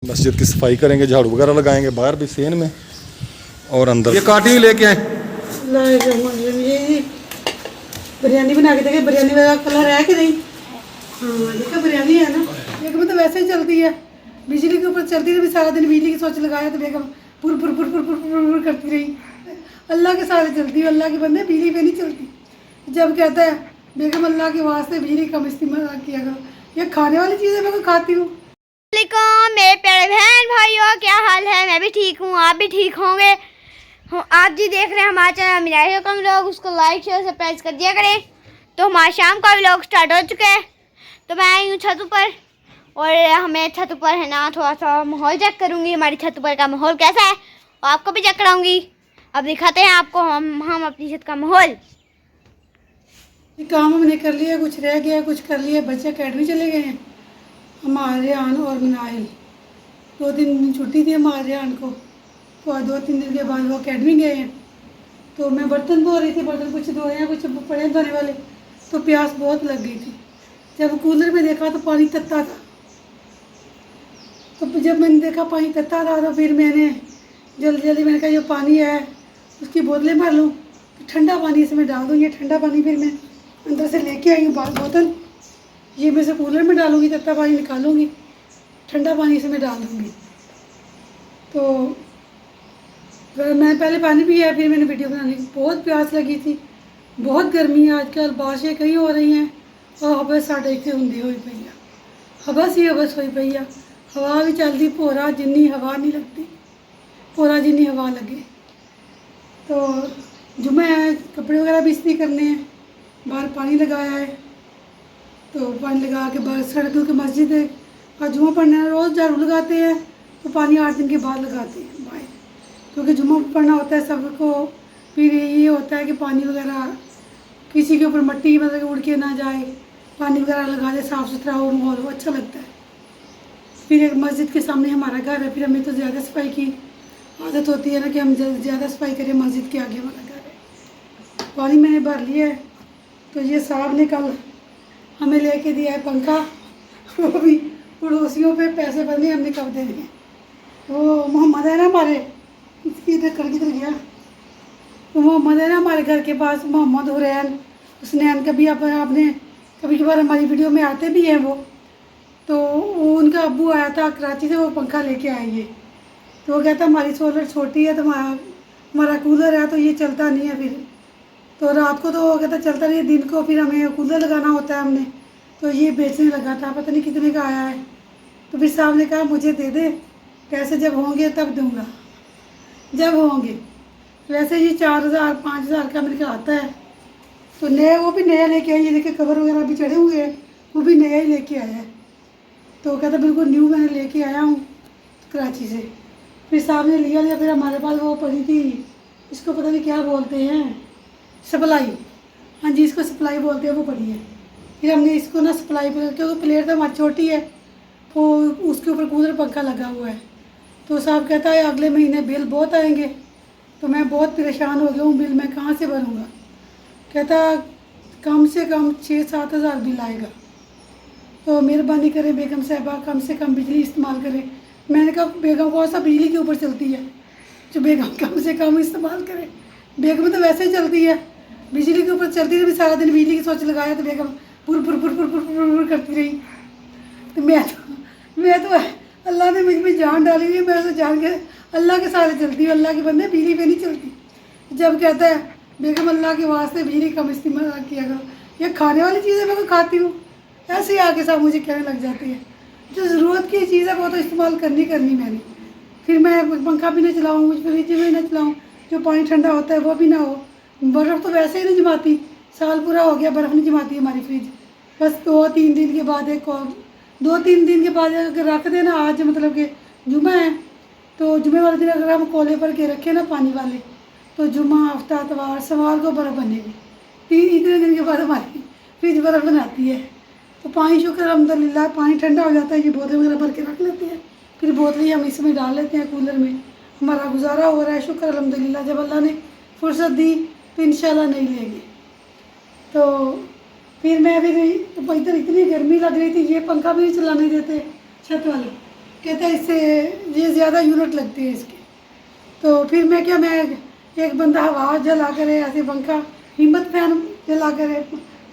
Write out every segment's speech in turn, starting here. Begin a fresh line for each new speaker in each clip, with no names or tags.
मस्जिद की सफाई करेंगे, झाड़ू वगैरह लगाएंगे बाहर भी सेन में और अंदर। ये काटी लेके आए।
बिरयानी बना के देखे, बिरयानी वाला कलर है कि नहीं? हाँ देखा बिरयानी है ना। बेगम तो वैसे ही चलती है, बिजली के ऊपर चलती रही, सारा दिन बिजली की सोच लगाया तो बेगम पुर पुर पुर पुर पुर पुर पुर करती रही। अल्लाह के सारे चलती है, अल्लाह के बंदे बिजली पे नहीं चलती। जब कहता है बेगम अल्लाह के वास्ते बिजली कम इस्तेमाल किया करो, ये खाने वाली चीज़ें मैं खाती हूँ।
मेरे प्यारे बहन भाइयों, क्या हाल है? मैं भी ठीक हूँ, आप भी ठीक होंगे। आप जी देख रहे हैं हमारा चैनल मिराज कम लोग, उसको लाइक शेयर सब्सक्राइब कर दिया करें। तो हमारा शाम का व्लॉग स्टार्ट हो चुका है। तो मैं आई हूँ छत पर और हमें छत पर है ना थोड़ा सा माहौल चेक करूँगी, हमारी छत पर का माहौल कैसा है और आपको भी चेक कराऊँगी। अब दिखाते हैं आपको हम अपनी छत का माहौल।
काम हमने कर लिया, कुछ रह गया, कुछ कर लिया। बच्चे अकेडमी चले गए हैं, हमारे आन और मनाइल 2-3 दिन छुट्टी थी हमारे आन को, तो आज 2-3 दिन के बाद वो अकेडमी गए हैं। तो मैं बर्तन धो रही थी, बर्तन कुछ धोए हैं कुछ पड़े धोने वाले, तो प्यास बहुत लग गई थी। जब कूलर में देखा तो पानी तत्ता था, तो जब मैंने देखा पानी तत्ता था तो फिर मैंने जल्दी जल्दी मैंने कहा ये पानी है उसकी बोतलें भर लूँ, तो ठंडा पानी इसमें डाल दूँ। ये ठंडा पानी फिर मैं अंदर से लेके आई हूँ बोतल, ये मैं से कूलर में डालूँगी, तत्ता पानी निकालूँगी, ठंडा पानी इसमें डाल दूँगी। तो मैं पहले पानी पिया, फिर मैंने वीडियो बनाने की। बहुत प्यास लगी थी, बहुत गर्मी है आजकल, बारिशें कहीं हो रही हैं और हवा साढ़े इतने होंदी हुई पई है, हबस ही हबस हुई पई है। हवा भी चलती भोरा जिन्नी हवा नहीं लगती, भोरा जिन्नी हवा लगे। तो जुम्मे है, कपड़े वगैरह भी इस्त्री करने हैं, बाहर पानी लगाया है, तो पानी लगा के बाहर सड़कों की मस्जिद है और जुम्मा पढ़ने रोज़ झाड़ू लगाते हैं, तो पानी 8 दिन के बाद लगाते हैं बाहर, क्योंकि जुम्मा पढ़ना होता है सबको। फिर ये होता है कि पानी वगैरह किसी के ऊपर मट्टी मतलब उड़ के ना जाए, पानी वगैरह लगा दे, साफ़ सुथरा हो माहौल हो, अच्छा लगता है। फिर एक मस्जिद के सामने हमारा घर है, फिर हमें तो ज़्यादा सफाई की आदत होती है ना कि हम ज़्यादा सफाई करें। मस्जिद के आगे हमारा घर है, पानी मैंने भर लिया है। तो ये साहब ने कल हमें लेके दिया है पंखा, वो भी पड़ोसियों पे पैसे बदले हमने कब दे दिए। वो मोहम्मद है ना हमारे, इसकी इधर गया, तो मोहम्मद है ना हमारे घर के पास, मोहम्मद हुरैन हुसनैन, कभी आपने कभी कभार हमारी वीडियो में आते भी हैं वो। तो वो उनका अब्बू आया था कराची से, वो पंखा लेके आएंगे, तो वो कहता हमारी सोलर छोटी है, तो हमारा कूलर है तो ये चलता नहीं है। फिर तो रात को तो वो कहता चलता नहीं है, दिन को फिर हमें कूलर लगाना होता है हमने, तो ये बेचने लगा था, पता नहीं कितने का आया है। तो फिर साहब ने कहा मुझे दे दे पैसे, जब होंगे तब दूंगा, जब होंगे। वैसे ये 4,000-5,000 का मेरे का आता है। तो नया, वो भी नया लेके आया, ये देखिए कवर वगैरह भी चढ़े हुए हैं, वो भी नया ही लेके आया है। तो कहता बिल्कुल न्यू मैंने लेके आया हूँ कराची से। फिर साहब ने लिया, फिर हमारे पास वो पड़ी थी, इसको पता नहीं क्या बोलते हैं, सप्लाई, हाँ जी इसको सप्लाई बोलते हैं, वो पड़ी है। फिर हमने इसको ना सप्लाई पर, क्योंकि प्लेट तो हमारी छोटी है, वो उसके ऊपर कूलर पंखा लगा हुआ है। तो साहब कहता है अगले महीने बिल बहुत आएंगे, तो मैं बहुत परेशान हो गया हूँ, बिल मैं कहाँ से भरूँगा। कहता कम से कम 6-7 हज़ार बिल आएगा, तो मेहरबानी करें बेगम साहिबा, कम से कम बिजली इस्तेमाल करें। मैंने कहा बेगम कौन सा बिजली के ऊपर चलती है जो बेगम कम से कम इस्तेमाल करें। बेगम तो वैसे ही चलती है, बिजली के ऊपर चलती रही, सारा दिन बिजली की सोच लगाया तो बेगम पुर पुर पुर पुर पुर पुर करती रही। तो मैं तो अल्लाह ने मुझ में जान डाली हुई है, मैं तो जान के अल्लाह के सारे चलती हूँ, अल्लाह के बंदे बिजली पे नहीं चलती। जब कहता है बेगम अल्लाह के वास्ते बिजली कम इस्तेमाल किया करो, ये खाने वाली चीज़ें मैं तो खाती हूँ, ऐसे ही आके साहब मुझे कहने लग जाती है। जो ज़रूरत की चीज़ है वो तो इस्तेमाल करनी मैंने। फिर मैं पंखा भी ना चलाऊँ, फ्रिज भी ना चलाऊँ, जो पानी ठंडा होता है वो भी ना हो। बर्फ़ तो वैसे ही नहीं जमाती, साल पूरा हो गया बर्फ़ नहीं जमाती हमारी फ्रिज। बस 2-3 दिन के बाद 2-3 दिन के बाद अगर रख देना, आज मतलब कि जुम्मा है, तो जुम्मे वाले दिन अगर हम कोले पर के रखें ना पानी वाले, तो जुम्मा हफ्ता इतवार सवार को बर्फ़ बनेगी। इतने दिन के बाद हमारी फ्रिज बर्फ़ बनाती है। तो पानी शुक्र अल्हम्दुलिल्लाह पानी ठंडा हो जाता है, ये बोतल वगैरह भर के रख लेते हैं, फिर बोतलें हम इसमें डाल लेते हैं कूलर में, हमारा गुजारा हो रहा है शुक्र अल्हम्दुलिल्लाह। जब अल्लाह ने फुर्सत दी तो इंशाल्लाह नहीं लेंगे। तो फिर मैं भी इधर इतनी गर्मी लग रही थी, ये पंखा भी नहीं चलाने देते छत वाले, कहता है इससे ये ज़्यादा यूनिट लगती है इसकी। तो फिर मैं एक बंदा हवा जला करे, ऐसे पंखा हिम्मत फैन जला करे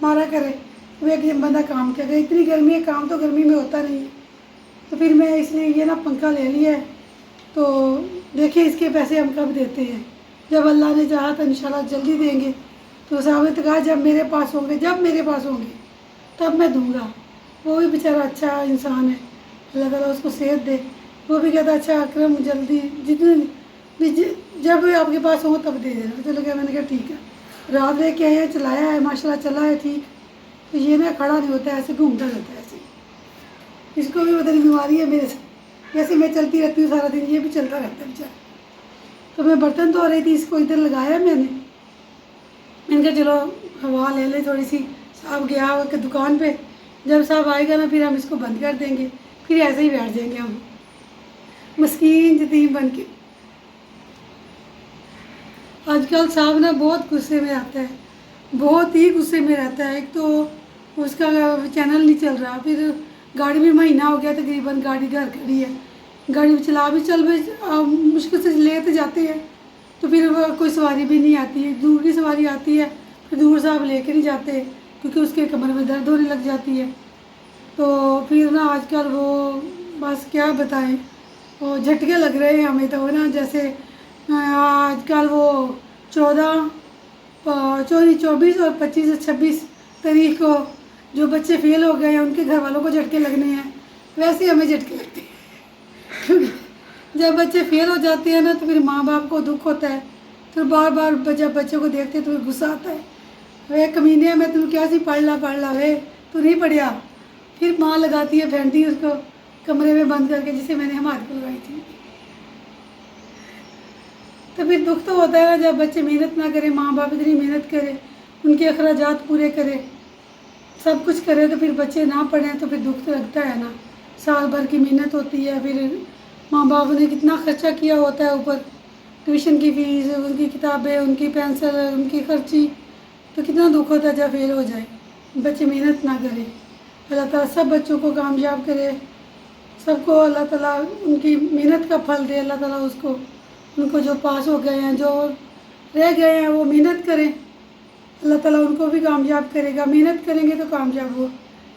मारा करे, वो एक बंदा काम किया करे। इतनी गर्मी है, काम तो गर्मी में होता नहीं है। तो फिर मैं इसलिए ये ना पंखा ले लिया है। तो देखिए इसके पैसे हम कब देते हैं, जब अल्लाह ने चाहा तो इंशाल्लाह जल्दी देंगे। तो साहब ने तो कहा जब मेरे पास होंगे तब मैं दूंगा। वो भी बेचारा अच्छा इंसान है, अल्लाह ताला उसको सेहत दे। वो भी कहता अच्छा अकरम जल्दी जितने भी जब आपके पास हो तब दे देना। चलो क्या, मैंने कहा ठीक है। रात लेके आए हैं, चलाया है, माशाल्लाह चला है ठीक। तो ये ना खड़ा नहीं होता है, ऐसे घूमता रहता है ऐसे। इसको भी पता नहीं बीमारी है मेरे से, जैसे मैं चलती रहती हूँ सारा दिन, ये भी चलता रहता है बेचारा। तो मैं बर्तन धो रही थी, इसको इधर लगाया मैंने कहा चलो हवा ले ले थोड़ी सी। साहब गया हुआ दुकान पे, जब साहब आएगा ना फिर हम इसको बंद कर देंगे, फिर ऐसे ही बैठ जाएंगे हम मस्कीन यतीम बन के। आजकल साहब ना बहुत गुस्से में आता है, बहुत ही गुस्से में रहता है। एक तो उसका चैनल नहीं चल रहा, फिर गाड़ी भी महीना हो गया तकरीबन, गाड़ी घर खड़ी है, गाड़ी चला भी चल भी मुश्किल से लेते जाते हैं। तो फिर कोई सवारी भी नहीं आती है, दूर की सवारी आती है फिर दूर साहब लेके नहीं जाते क्योंकि उसके कमर में दर्द होने लग जाती है। तो फिर ना आजकल वो बस क्या बताएं, वो झटके लग रहे हैं हमें तो ना। जैसे आजकल वो 24 और 25 और 26 तारीख को जो बच्चे फेल हो गए हैं उनके घर वालों को झटके लगने हैं, वैसे हमें झटके लगते हैं। क्योंकि जब बच्चे फेल हो जाते हैं ना तो फिर माँ बाप को दुख होता है। तो बार बार जब बच्चों को देखते हैं तो फिर गुस्सा आता है, वे कमीने में तुम क्या सी पढ़ ला वे तू नहीं पढ़िया। फिर माँ लगाती है, फेंकती है उसको कमरे में बंद करके, जिसे मैंने हमारे को लगाई थी। तो फिर दुख तो होता है ना जब बच्चे मेहनत ना करें, माँ बाप इतनी मेहनत करे, उनके अखराजात पूरे करे, सब कुछ करे, तो फिर बच्चे ना पढ़ें तो फिर दुख तो लगता है ना। साल भर की मेहनत होती है, फिर माँ बाप ने कितना खर्चा किया होता है, ऊपर ट्यूशन की फ़ीस, उनकी किताबें, उनकी पेंसिल, उनकी खर्ची, तो कितना दुख होता है जब फेल हो जाए, बच्चे मेहनत ना करें। अल्लाह ताला सब बच्चों को कामयाब करे, सबको अल्लाह ताला उनकी मेहनत का फल दे। अल्लाह ताला उनको जो पास हो गए हैं, जो रह गए हैं, वो मेहनत करें, अल्लाह ताला उनको भी कामयाब करेगा। मेहनत करेंगे तो कामयाब हो,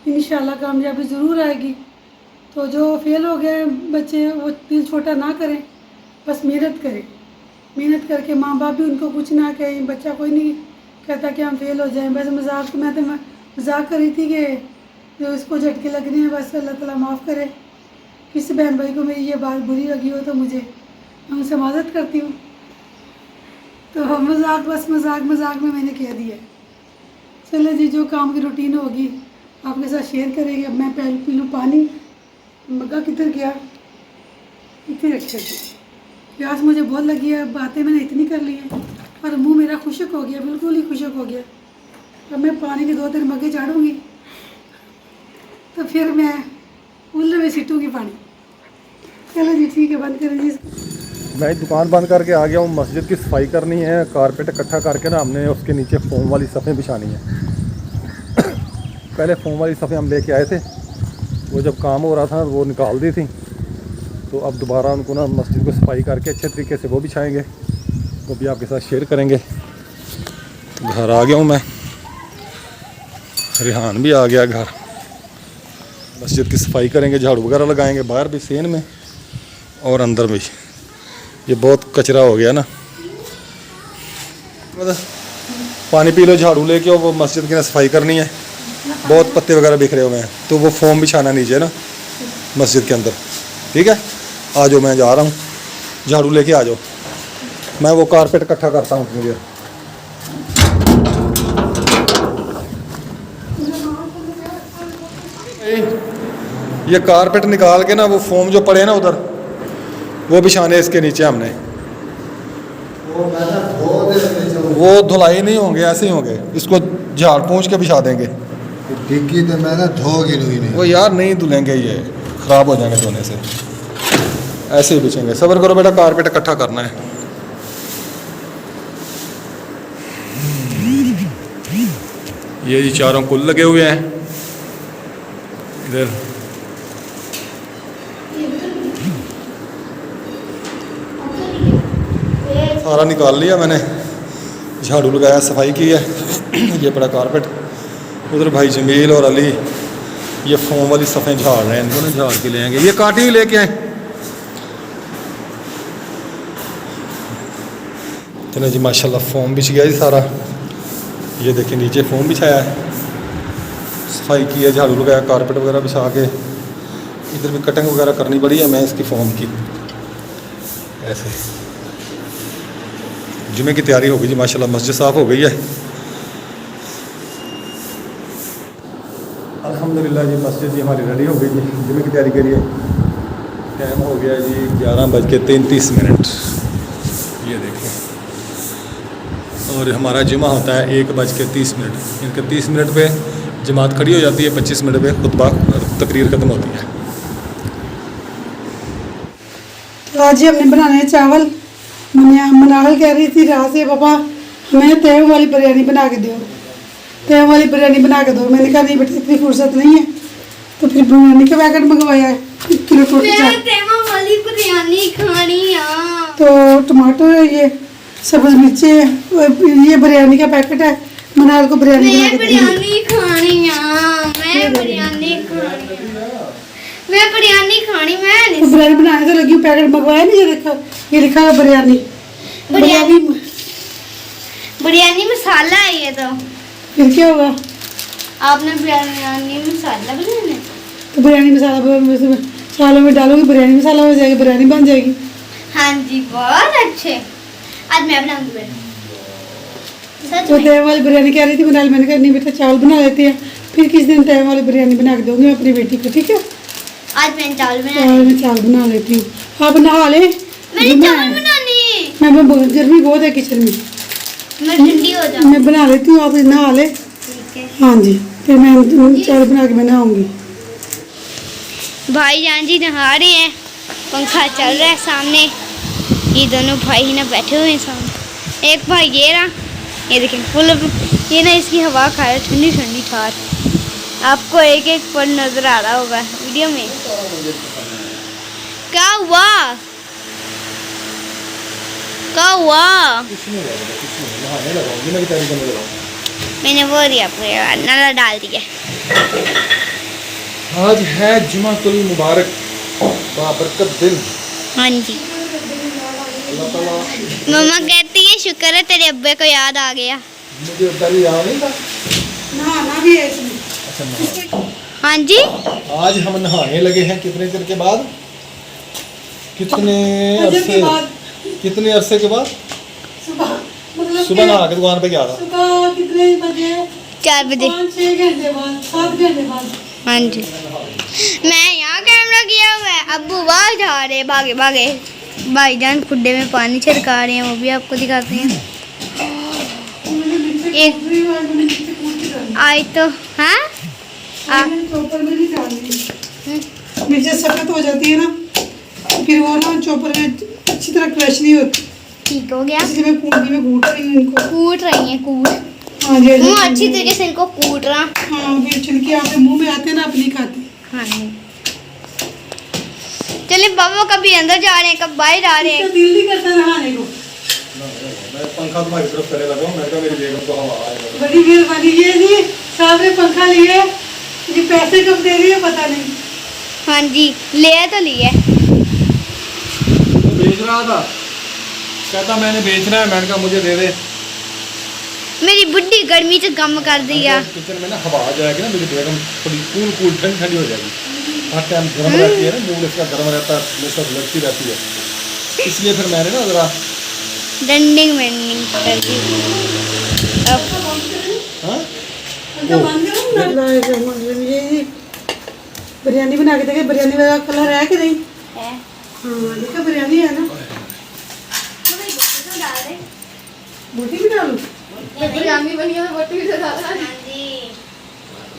इंशाल्लाह कामयाबी ज़रूर आएगी। तो जो फेल हो गए बच्चे वो दिल छोटा ना करें, बस मेहनत करें। मेहनत करके माँ बाप भी उनको कुछ ना कहें, बच्चा कोई नहीं कहता कि हम फेल हो जाएं। बस मजाक, मैं तो मजाक कर रही थी कि जो इसको झटके लगने हैं, बस अल्लाह ताला माफ़ करे। किसी बहन भाई को मेरी ये बात बुरी लगी हो तो मैं उनसे माज़रत करती हूँ। तो मजाक, बस मजाक में मैंने कह दिया। चलो जी, जो काम की रूटीन होगी आपके साथ शेयर करेंगे। अब मैं पहले पी लूँ पानी। मग्गा किधर गया, इतनी रखे थे। प्यास मुझे बहुत लगी है, बातें मैंने इतनी कर ली हैं और मुंह मेरा खुशक हो गया, बिल्कुल ही खुशक हो गया। अब मैं पानी के 2-3 मग्गे चाड़ूँगी तो फिर मैं उल्ले में सीटूँगी पानी। चलो जी ठीक है, बंद करें जी।
मैं दुकान बंद करके आ गया हूँ। मस्जिद की सफाई करनी है, कारपेट इकट्ठा करके ना हमने उसके नीचे फोम वाली सफ़ें बिछानी है। पहले फोम वाली सफ़ें हम लेके आए थे, वो जब काम हो रहा था वो निकाल दी थी, तो अब दोबारा उनको ना मस्जिद को सफाई करके अच्छे तरीके से वो बिछाएंगे, वो भी आपके साथ शेयर करेंगे। घर आ गया हूँ मैं, रिहान भी आ गया घर। मस्जिद की सफाई करेंगे, झाड़ू वगैरह लगाएंगे, बाहर भी सेन में और अंदर भी। ये बहुत कचरा हो गया ना, पानी पी लो, झाड़ू लेके आओ, वो मस्जिद की ना सफाई करनी है। बहुत पत्ते वगैरह बिखरे हुए हैं, तो वो फोम बिछाना नीचे ना मस्जिद के अंदर। ठीक है, आ जाओ, मैं जा रहा हूँ, झाड़ू लेके आ जाओ। मैं वो कारपेट इकट्ठा करता हूँ मुझे। ये कारपेट निकाल के ना वो फोम जो पड़े ना उधर, वो बिछाने इसके नीचे हमने। वो धुलाई नहीं होंगे, ऐसे ही होंगे, इसको झाड़ पोंछ के बिछा देंगे।
डिग्गी तो मैं ना धोगी नहीं।
वो यार नहीं धुलेंगे, ये ख़राब हो जाएंगे धोने से, ऐसे ही बिछेंगे। सब्र करो बेटा, कारपेट इकट्ठा करना है। ये जी चारों कुल लगे हुए हैं इधर। सारा निकाल लिया मैंने, झाड़ू लगाया, सफाई की है। ये पड़ा कारपेट। उधर भाई जमील और अली ये फोम वाली सफ़ें झाड़ रहे हैं, इनको ना झाड़ के ले आएंगे। ये काटी हुई लेके आए। चलो जी माशाल्लाह फोम बिछ गया जी सारा। ये देखिए नीचे फोम बिछाया है, सफाई की है, झाड़ू लगाया, कारपेट वगैरह बिछा के। इधर भी कटिंग वगैरह करनी पड़ी है मैं इसकी फोम की। ऐसे जुमे की तैयारी हो गई जी माशाल्लाह, मस्जिद साफ़ हो गई है अल्हम्दुलिल्लाह जी। मस्जिद जी हमारी रेडी हो गई जी जुमे की तैयारी के लिए। टाइम हो गया जी 11:33। ये देखें, और हमारा जुमा होता है 1:30। इनके 30 मिनट पे जमात खड़ी हो जाती है, 25 मिनट पे खुतबा तकरीर ख़त्म होती है।
तो आज ही हमने बनाने हैं चावल। मनाहल कह रही थी रात से पापा हमें तय वाली बिरयानी बना के दो, तय वाली बिरयानी बना के दो। मैंने कहा नहीं बेटा इतनी फुर्सत नहीं है, तो फिर बिरयानी का पैकेट मंगवाया है 1 किलो टोटल चावल।
वाली बिरयानी खानी है।
तो टमाटर है, ये सब्ज मिर्ची है, ये बिरयानी का पैकेट है। मनाहल को बिरयानी बना के देंगे।
बिरयानी खानी है, मैं बिरयानी खानी है, मैं बिरयानी खानी। मैं
तो बिरयानी बनाने तो लगी हूँ, पैकेट मंगवाया नहीं। ये लिखा है बिरयानी।
बिरयानी बिरयानी मसाला है ये तो।
फिर क्या होगा?
आपने बिरयानी मसाला बनाना है?
तो बिरयानी मसाला चावलों में डालोगे, बिरयानी मसाला हो जाएगा, बिरयानी बन जाएगी।
हाँ जी बहुत अच्छे। आज मैं बनाऊंगी बिरयानी। सच
तो
में?
तय वाली बिरयानी कह रही थी मनाहल, मैंने कहा नहीं बेटा चावल बना लेते हैं, फिर किस दिन तय वाली बिरयानी बना के दूंगी मैं अपनी बेटी को, ठीक है?
आज मैं चावल
तो
बनाने।
मैं चावल बना लेती हूँ, आप नहा ले।
मैंने चावल बनाने।
मैं गर्मी बहुत है किचन में,
मैं ठंडी हो जाऊँ।
मैं बना लेती हूँ, आप नहा ले।
ठीक है।
हाँ जी, फिर मैं चावल बना के मैं नहाऊंगी।
भाईजान जी नहा रहे हैं, पंखा चल रहा है सामने। ये दोनों भाई ही ना बैठे हुए हैं सामने। एक भाई ये रहा, ये देखें फुल, ये ना इसकी हवा खा रहा है, ठंडी ठंडी ठार। आपको एक एक पल नजर आ रहा होगा वीडियो में। क्या हुआ? क्या हुआ? मैंने वो दिया पूरा नाला डाल दिया।
आज है जुमातुल मुबारक, बाबरकत दिन।
हाँ जी।
अल्लाह ताला
मम्मा कहती है शुक्र है तेरे अब्बे को याद आ गया।
मुझे पहले याद नहीं था।
नहाना भी है इसमें।
अच्छा
हाँ जी।
आज हम नहाने लगे हैं कितने देर के बाद, कितने अरसे के बाद?
सुबह मतलब
सुबह नहा के दुकान पे गया था।
सुबह कितने बजे?
4 बजे।
5-6 घंटे बाद, 7 घंटे बाद।
हाँ जी। मैं यहाँ कैमरा किया हुआ है, अब्बू बाहर जा रहे भागे भागे। भाईजान खुड्डे में पानी छिड़का रहे हैं, वो भी आपको दिखाते हैं। एक आई तो हाँ
चॉपर में नहीं डालनी, मिर्चें सख्त हो जाती है ना, फिर वो ना चॉपर में अच्छी तरह क्रश नहीं होती।
ठीक हो गया।
इसलिए मैं कूटी में कूट रही हूँ इनको।
कूट रही हैं कूट।
हाँ जी
अच्छी तरीके से इनको कूट रहा।
हाँ, फिर छिलके आपके मुंह में आते हैं ना, अपनी खाते।
हाँ जी। चलिए बाबा कभी अंदर जा रहे हैं, कब बाहर आ रहे हैं।
इसका दिल नहीं करता नहाने को।
मैं पंखा तुम्हारी तरफ करे लगा हूं, मैं कहा मेरी बेगम को हवा आएगा।
बड़ी मेहरबानी ये जी, साहब ने पंखा लिया, ये पैसे कब दे रही है पता नहीं।
हाँ जी ले तो लिए।
वो बेच रहा था, कहता मैंने बेचना है, मैंने कहा मुझे दे दे।
मेरी बुढ़ी गर्मी से कम कर दिया।
किचन में ना हवा आ जाएगी ना, मेरी बेगम थोड़ी कूल ठंडी ठंडी हो जाएगी। हर टाइम गर्म रहती है ना, मूड इसका गर्म रहता है, हमेशा लगती रहती है, इसलिए फिर मैंने ना जरा
डंडिंग वेंडिंग कर दी। अब
हाँ
ये बिरयानी बना के देखे, बिरयानी वाला कलर है कि नहीं?
है।
हाँ देखा बिरयानी है ना। बोटी भी डालू?
बिरयानी बनी है, बोटी भी डाल। हाँ जी।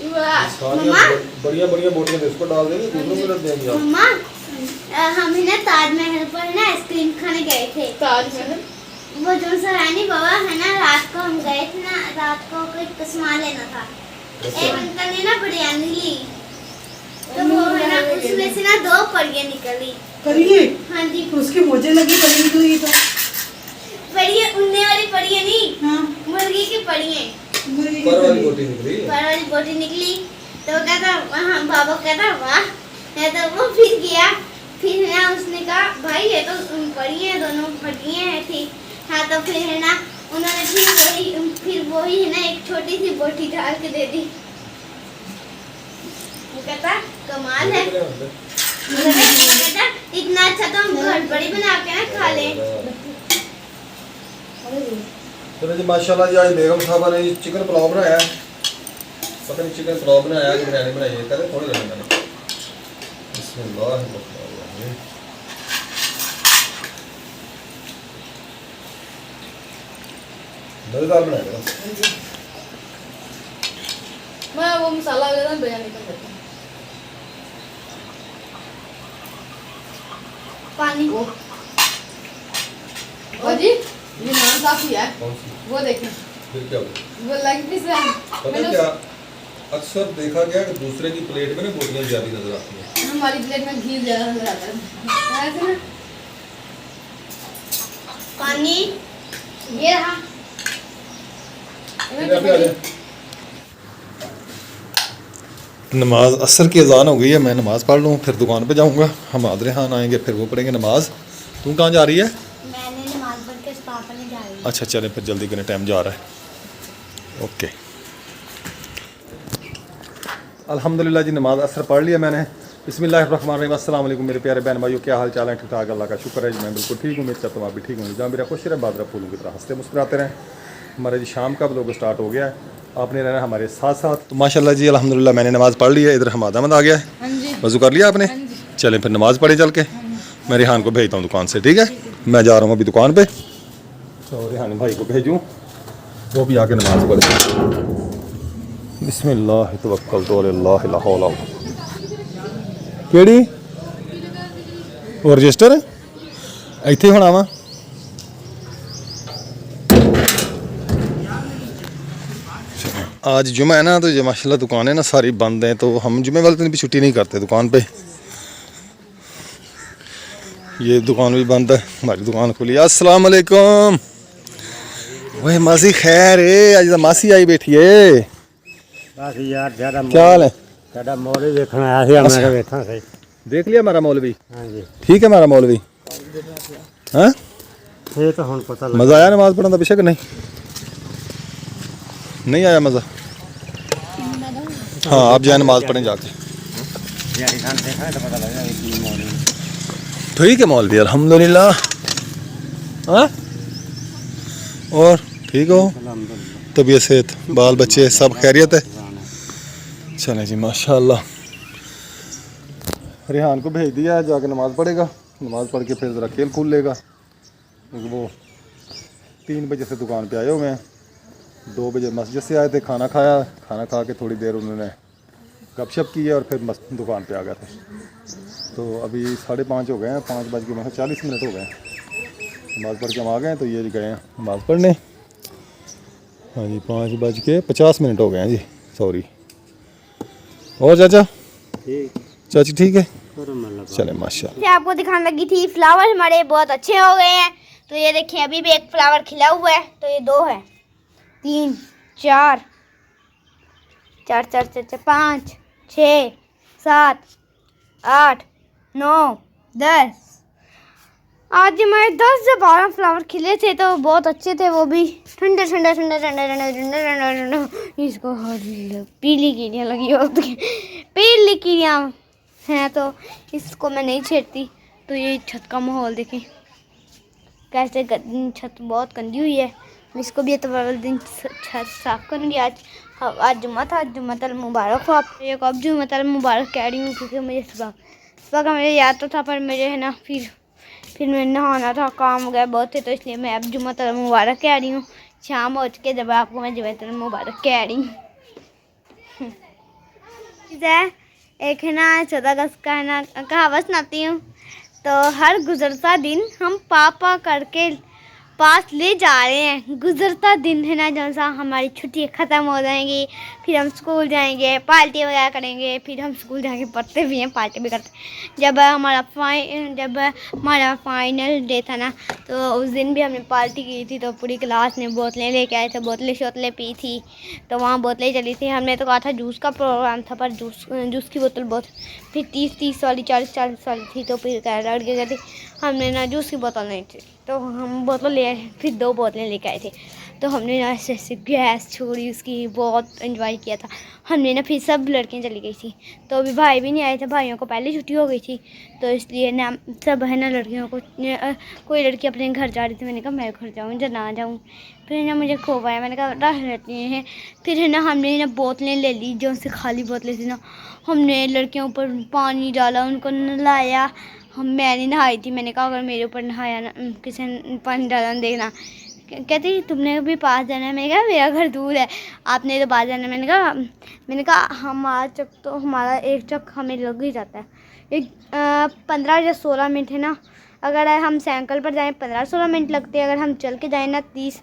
मम्मा
बढ़िया बढ़िया बोटियां इसको डाल देंगे, दूसरों को रख देंगे आप।
मम्मा हम है ना ताजमहल पर ना आइसक्रीम खाने गए थे। ताजमहल वो जो सरानी बाबा है ना, रात को हम गए थे ना, रात को कोई सामान लेना था। एक अंकल ने ना बिरयानी ली, तो वो है ना उसमें से ना 2 परियां निकली।
करिए।
हाँ जी।
तो उसके मोजे लगी, बड़ी निकली तो
पड़ी हैं।
पर वाली बोटी निकली।
पर वाली बोटी निकली तो कहता हाँ बाबा कहता वाह है तो वो फिर गया। फिर है ना उसने कहा भाई ये तो पड़ी है दोनों फटी हैं थी। हाँ तो फिर है ना उन्होंने फिर वही है ना एक छोटी सी बोटी डाल के दे दी। वो कहता कमाल है। कहता इतना अच्छा तो हम घर पर ही बना के ना खा लें।
चलो जी माशाल्लाह जी आज बेगम साहबा ने चिकन पुलाव बनाया है। पता नहीं चिकन पुलाव बनाया कि बिरयानी बनाई है। कहते थोड़ी देर में बिस्मिल्लाह मज़ेदार बनाया।
मैं वो मसाला वगैरह बिरयानी का करती हूँ।
पानी
जी ये नान साफ किया है।
कौन सी?
वो देखें
फिर क्या हुआ?
वो लेग पीस है।
पता क्या अक्सर देखा गया कि दूसरे की प्लेट में ना बोटियां ज्यादा नजर आती हैं।
हमारी प्लेट में घी ज्यादा नजर आता है ऐसे ना।
पानी ये रहा।
नमाज असर की अजान हो गई है। मैं नमाज़ पढ़ लूँ फिर दुकान पे जाऊँगा। हम आदरेहान आएंगे फिर वो पढ़ेंगे नमाज। तू कहाँ जा रही है?
मैंने नमाज पढ़ के पापा ने जा रही है।
अच्छा चले फिर जल्दी करने टाइम जा रहा है। ओके अल्हम्दुलिल्लाह जी नमाज असर पढ़ लिया मैंने। बिस्मिल्लाहिर्रहमानिर्रहीम। अस्सलाम वालेकुम मेरे प्यारे बहन भाइयों, क्या हाल चाल है? ठीक ठाक अल्लाह का शुक्र है जी मैं बिल्कुल ठीक हूँ। उम्मीद करता हूँ आप भी ठीक होंगे। जहाँ मेरा खुश रहे बादरा फूलों की तरह हंसते मुस्कुराते रहें। हमारा जी शाम का व्लॉग स्टार्ट हो गया है। आपने रहना हमारे साथ साथ। तो माशाल्लाह जी अल्हम्दुलिल्लाह मैंने नमाज़ पढ़ ली है। इधर हमादामद आ गया है।
हाँ जी
वज़ू कर लिया आपने?
हाँ जी।
चलें फिर नमाज़ पढ़े चल के। मैं रिहान को भेजता हूँ दुकान से, ठीक है? मैं जा रहा हूँ अभी दुकान पे तो रिहान भाई को भेजूँ वो भी आके नमाज़ पढ़े। बिस्मिल्लाह तवक्कलतु अलल्लाह ला हौला केड़ी और रजिस्टर इत्थे होना वा। आज जुमा है ना तो ये माशाल्लाह दुकानें ना सारी बंद हैं। तो हम जुमे वाले दिन भी छुट्टी नहीं करते दुकान पे। ये दुकान भी बंद है, हमारी दुकान खुली है। अस्सलाम वालेकुम। वह मासी खैर है, आज तो मासी आई बैठी है।
बस यार ज्यादा
क्या हाल है?
ज्यादा मौलवी देखना आया ਸੀ हमारे बैठा सही।
देख लिया हमारा मौलवी?
हाँ जी
ठीक है हमारा मौलवी। हाँ
ये तो हम पता लगा।
मज़ा आया नमाज पढ़ने का? बेशक नहीं आया मज़ा। हाँ आप जाए नमाज पढ़ें जाके।
यार इंसान देखा है तो पता लगेगा कि मौलवी।
ठीक है मौलवी अल्हम्दुलिल्लाह। हाँ और ठीक हो?
अल्हम्दुलिल्लाह।
तबीयत सेहत बाल बच्चे सब खैरियत है? चलें जी माशाल्लाह। रिहान को भेज दिया है, जाके नमाज़ पढ़ेगा। नमाज़ पढ़ के फिर ज़रा खेल कूद लेगा क्योंकि वो 3 बजे से दुकान पे आए हुए हैं। 2 बजे मस्जिद से आए थे, खाना खाया, खाना खा के थोड़ी देर उन्होंने गपशप की है और फिर दुकान पे आ गए थे। तो अभी 5:30 हो गए हैं, 5:40 मिनट हो गए हैं। नमाज़ पढ़ के हम आ गए हैं तो ये गए हैं नमाज़ पढ़ने। हाँ जी 5:50 हो गए हैं जी, सॉरी। और चाचा
ठीक
चाची ठीक है?
है
चले माशाल्लाह।
से आपको दिखाने लगी थी फ्लावर हमारे बहुत अच्छे हो गए हैं। तो ये देखिए अभी भी एक फ्लावर खिला हुआ है। तो ये 2 है, 3 4 4 4 4 4 5 6 7 8 9 10। आज हमारे 10 से 12 फ्लावर खिले थे तो बहुत अच्छे थे। वो भी ठंडे ठंडे ठंडे ठंडे ठंडे ठंडे ठंडे ठंडे। इसको पीली कीड़ियाँ लगी होती, पीली कीड़ियाँ हैं तो इसको मैं नहीं छेड़ती। तो ये छत का माहौल देखें कैसे छत बहुत गंदी हुई है। इसको भी इतवार दिन छत साफ करूँगी। आज जुम्मा था, जुम्मतल मुबारक हो आप। एक अब जुम्मतल मुबारक कह रही हूँ क्योंकि मुझे सुबह का मुझे याद तो था पर मुझे है ना फिर मैं नहाना था, काम वगैरह बहुत थे तो इसलिए मैं अब जुम्मतल मुबारक कह रही हूँ। शाम हो चुके जब आपको मैं जुम्मतल मुबारक कह रही हूँ। एक है ना 14 अगस्त का है ना कहावत सुनाती हूँ। तो हर गुजरता दिन हम पापा पास ले जा रहे हैं। गुजरता दिन है ना, जौन सा हमारी छुट्टी ख़त्म हो जाएंगी, फिर हम स्कूल जाएंगे, पार्टी वगैरह करेंगे, फिर हम स्कूल जाके पढ़ते भी हैं, पार्टी भी करते हैं। जब हमारा फाइनल डे था ना, तो उस दिन भी हमने पार्टी की थी। तो पूरी क्लास ने बोतलें लेके आए थे, बोतलें शोतलें पी थी। तो वहाँ बोतलें चली थी। हमने तो कहा था जूस का प्रोग्राम था, पर जूस की बोतल बहुत फिर 30 वाली 40 वाली थी। तो फिर लड़के कहते हमने ना जूस की बोतल नहीं थी, तो हम बोतल ले आए, फिर 2 बोतलें लेके आए थे। तो हमने ना ऐसे गैस छोड़ी, उसकी बहुत एंजॉय किया था हमने ना। फिर सब लड़कियां चली गई थी, तो अभी भाई भी नहीं आए थे, भाइयों को पहले छुट्टी हो गई थी। तो इसलिए ना सब है ना लड़कियों को, कोई लड़की अपने घर जा रही थी। मैंने कहा मैं घर जाऊँ या ना जाऊँ, फिर ना मुझे खो पाया। मैंने कहा रह रहती हैं। फिर है ना हमने ना बोतलें ले ली, जो उनसे खाली बोतलें थी ना, हमने लड़कियों ऊपर पानी डाला, उनको नहलाया। मैंने नहाई थी। मैंने कहा अगर मेरे ऊपर नहाया ना, किसी ने पानी डाला ना देखना। कहती तुमने भी पास जाना है। मैंने कहा मेरा घर दूर है, आपने तो पास जाना है। मैंने कहा हमारा चक तो हमारा एक चक हमें लग ही जाता है। 15 या 16 मिनट है ना। अगर हम साइकिल पर जाएँ 15-16 मिनट लगते हैं, अगर हम चल के जाएँ ना 30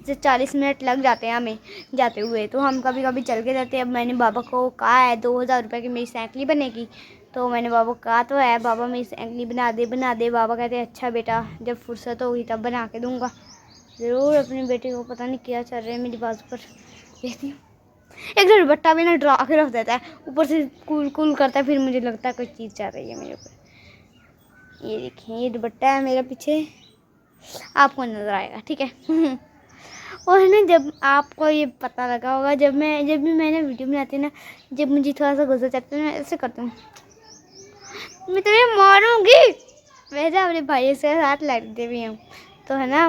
से 40 मिनट लग जाते हैं हमें जाते हुए। तो हम कभी कभी चल के जाते हैं। अब मैंने बाबा को कहा है 2000 रुपये की मेरी साइकिल बनेगी, तो मैंने बाबा को कहा तो है, बाबा मेरी साइकिल बना दे। बाबा कहते हैं अच्छा बेटा, जब फुर्सत होगी तब बना के दूँगा। ज़रूर अपने बेटे को पता नहीं क्या चल रहा है मेरी बाजू पर। देखती हूँ एक दुपट्टा भी ना ड्रा के रख देता है, ऊपर से कूल करता है, फिर मुझे लगता है कोई चीज़ चल रही है मेरे ऊपर। ये देखिए ये दुपट्टा है मेरा पीछे, आपको नज़र आएगा, ठीक है। और है ना जब आपको ये पता लगा होगा, जब भी मैंने वीडियो बनाती हूँ ना, जब मुझे थोड़ा सा गुस्सा चढ़ता है मैं ऐसे करती हूँ, मैं तुम्हें मारूंगी। वैसे अपने भाई से साथ लड़ते भी हूँ। तो है ना